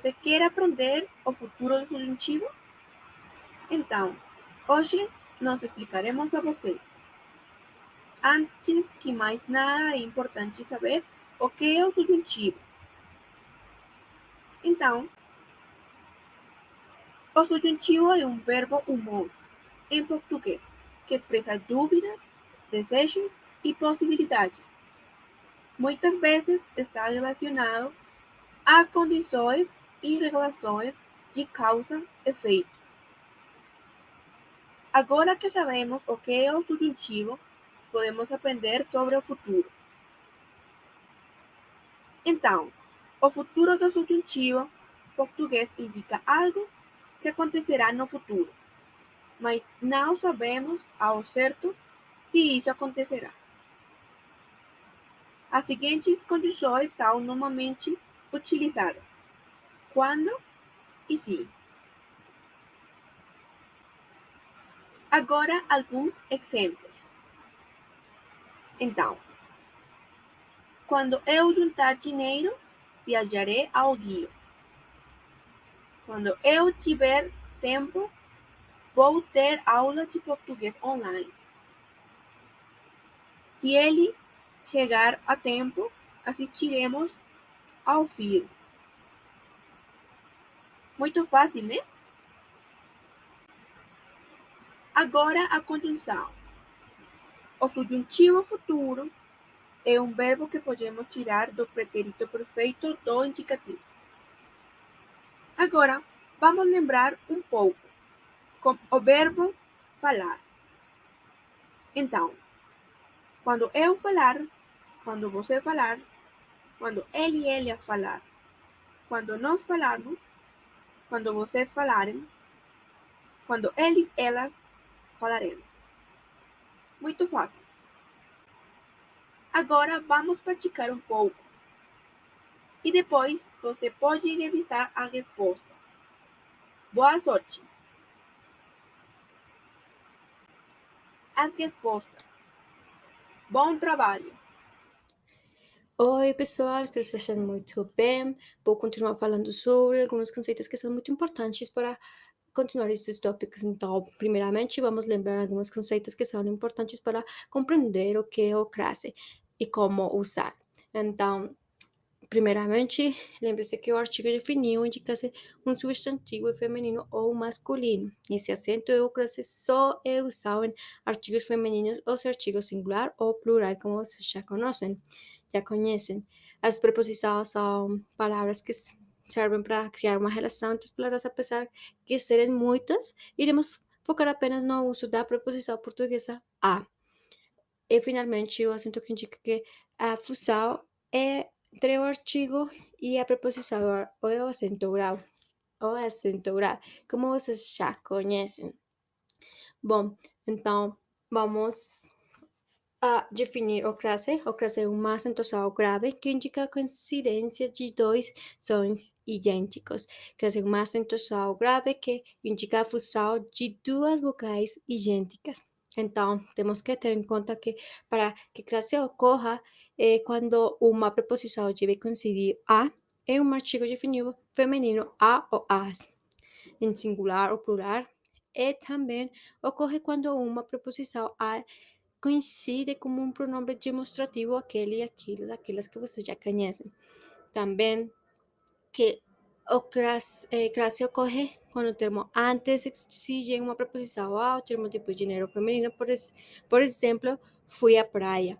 Você quer aprender o futuro do subjuntivo? Então, hoje nós explicaremos a você. Antes que mais nada, é importante saber o que é o subjuntivo. Então, o subjuntivo é um verbo humor em português que expressa dúvidas, desejos e possibilidades. Muitas vezes está relacionado a condições e relações de causa-efeito. Agora que sabemos o que é o subjuntivo, podemos aprender sobre o futuro. Então, o futuro do subjuntivo português indica algo que acontecerá no futuro, mas não sabemos ao certo se isso acontecerá. As seguintes condições são normalmente utilizadas: quando e se. Agora, alguns exemplos. Então, quando eu juntar dinheiro, viajarei ao Rio. Quando eu tiver tempo, vou ter aula de português online. Se ele chegar a tempo, assistiremos ao filme. Muito fácil, né? Agora a conjunção. O subjuntivo futuro é um verbo que podemos tirar do pretérito perfeito do indicativo. Agora, vamos lembrar um pouco com o verbo falar. Então, quando eu falar, quando você falar, quando ele e ela falar, quando nós falarmos, quando vocês falarem, quando eles e elas falaremos. Muito fácil. Agora vamos praticar um pouco. E depois você pode revisar a resposta. Boa sorte! As respostas. Bom trabalho! Oi, pessoal, espero que estejam muito bem. Vou continuar falando sobre alguns conceitos que são muito importantes para continuar estes tópicos. Então, primeiramente, vamos lembrar alguns conceitos que são importantes para compreender o que é o crase e como usar. Então, primeiramente, lembre-se que o artigo definido indica-se um substantivo feminino ou masculino. Esse acento é o crase só é usado em artigos femininos ou artigos singular ou plural, como vocês já conhecem. As preposições são palavras que servem para criar uma relação entre as palavras, apesar de serem muitas. Iremos focar apenas no uso da preposição portuguesa a. E, finalmente, o acento que indica que a fusão é entre o artigo e a preposição, ou é o acento grave, ou é acento grave, como vocês já conhecem. Bom, então, vamos a definir o crase. O crase é uma acentuação grave que indica a coincidência de dois sons idênticos. Crase é uma acentuação grave que indica a fusão de duas vocais idênticas. Então, temos que ter em conta que para que crase ocorra, quando uma preposição deve coincidir a em um artigo definido feminino a ou as, em singular ou plural, e também ocorre quando uma preposição a coincide como um pronome demonstrativo aquele e aquilo, daquelas que vocês já conhecem. Também que o crase ocorre quando o termo antes exige uma preposição a, o termo tipo gênero feminino, por exemplo, fui à praia.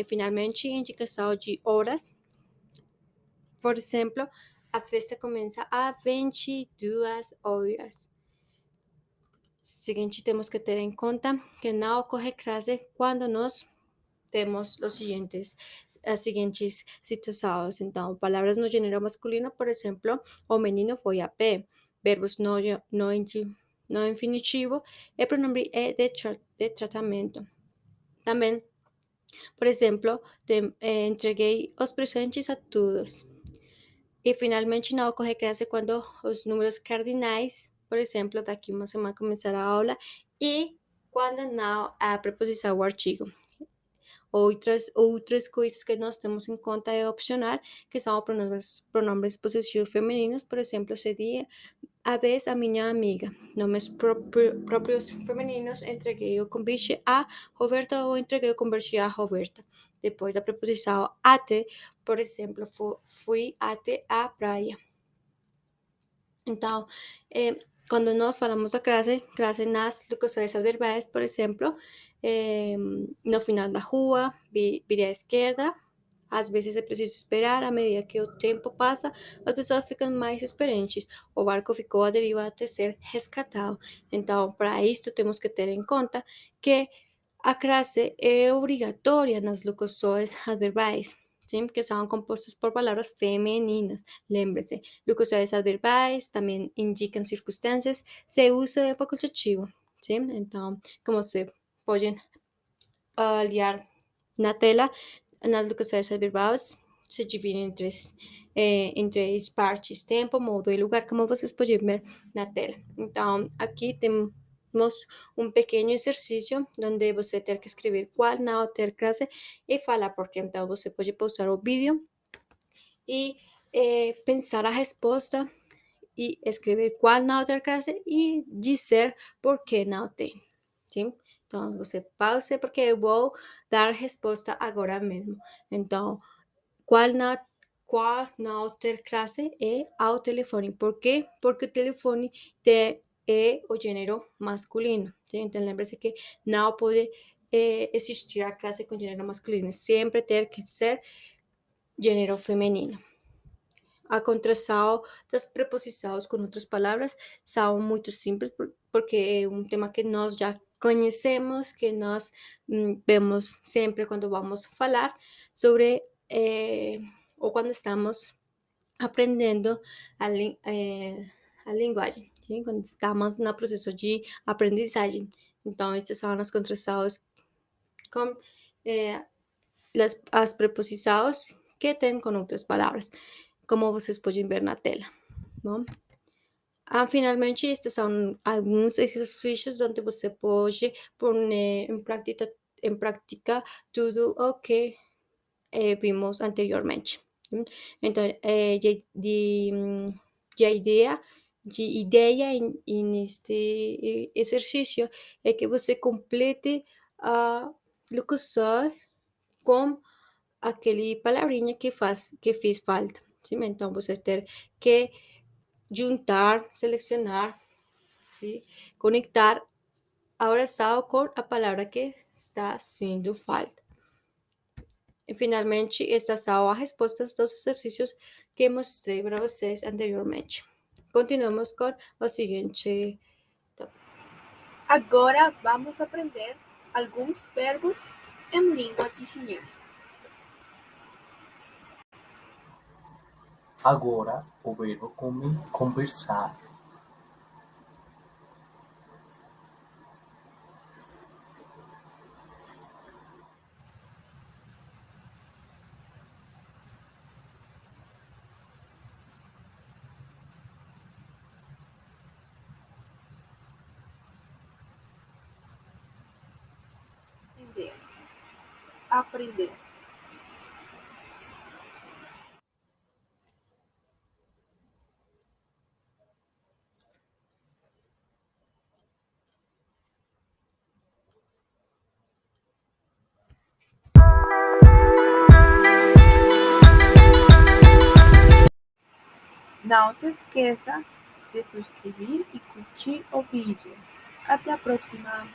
Finalmente, indicação de horas, por exemplo, a festa começa a 22 horas. Seguinte, temos que ter em conta que não ocorre crase quando nós temos as seguintes situações. Então, palavras no gênero masculino, por exemplo, o menino foi a pé. Verbos no infinitivo e pronome de tratamento. Também, por exemplo, entreguei os presentes a todos. E, finalmente, não ocorre crase quando os números cardinais, por exemplo, daqui uma semana começará a aula, e quando não a preposição o artigo. Outras coisas que nós temos em conta é opcional, que são pronomes possessivos femininos, por exemplo, seria a vez a minha amiga. Nomes próprios femininos, entreguei o convite a Roberta ou entreguei o convite a Roberta. Depois, a preposição até, por exemplo, fui até a praia. Então, quando nós falamos da classe nas locuções adverbiais, por exemplo, no final da rua, virei à esquerda. Às vezes é preciso esperar, à medida que o tempo passa, as pessoas ficam mais experientes. O barco ficou à deriva até ser resgatado. Então, para isto, temos que ter em conta que a classe é obrigatória nas locuções adverbiais, sim? Que são compostas por palavras femininas. Lembre-se, locuções adverbiais também indicam circunstâncias, seu uso é facultativo, sim? Então, como você pode olhar na tela, nas locuções adverbiais se dividem em três partes: tempo, modo e lugar, como vocês podem ver na tela. Então, aqui temos um pequeno exercício onde você tem que escrever qual na outra classe e falar porque. Então, você pode pausar o vídeo e pensar a resposta e escrever qual na outra classe e dizer por que não tem, sim? Então, você pause porque eu vou dar a resposta agora mesmo. Então, qual na outra classe é ao telefone? Por quê? Porque o telefone é o gênero masculino. Sim? Então, lembre-se que não pode existir a classe com gênero masculino. Sempre tem que ser gênero feminino. A contração das preposições com outras palavras são muito simples, porque é um tema que nós já conhecemos, que nós vemos sempre quando vamos falar sobre, ou quando estamos aprendendo a linguagem, sim? Quando estamos no processo de aprendizagem. Então, estas são as contrações com as preposições que tem com outras palavras, como vocês podem ver na tela. Bom? Finalmente, estes são alguns exercícios onde você pode pôr em prática tudo o que vimos anteriormente. Então, a ideia neste exercício é que você complete a locução com aquele palavrinha que fez falta. Sim? Então, você tem que juntar, selecionar, sim? Conectar a oração com a palavra que está sendo falta. E, finalmente, estas são as respostas dos exercícios que mostrei para vocês anteriormente. Continuamos com o seguinte tópico. Agora vamos aprender alguns verbos em língua de sinais. Agora o verbo conversar. Entender. Aprender. Não se esqueça de se inscrever e curtir o vídeo. Até a próxima!